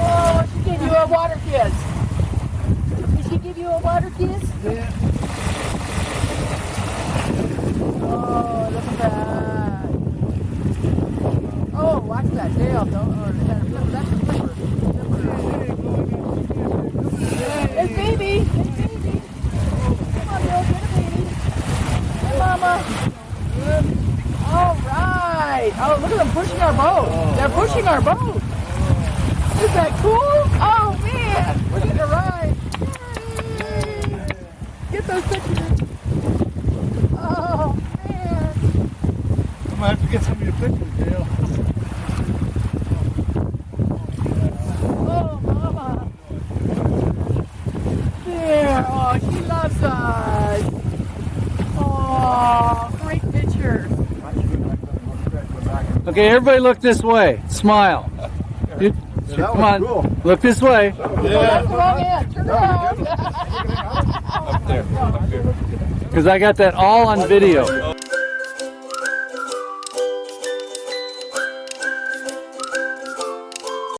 Oh, she gave you a water kiss. Did she give you a water kiss? Yeah. Oh, look at that. Oh, watch that tail. That's a flipper. It's baby. It's baby. Come on, Bill, get a baby. Hey, Mama. All right. Oh, look at them pushing our boat. They're pushing our boat. Is that cool? Oh, man. We're getting a ride. Yay. Get those pictures. Oh, man. I'm gonna have to get some of your pictures, Dale. Oh, Mama. There. Oh, she loves us. Oh, great picture. Okay, everybody look this way. Smile. Come on, cool. look this way. Oh, that's the wrong end. Turn around. Because I got that all on video.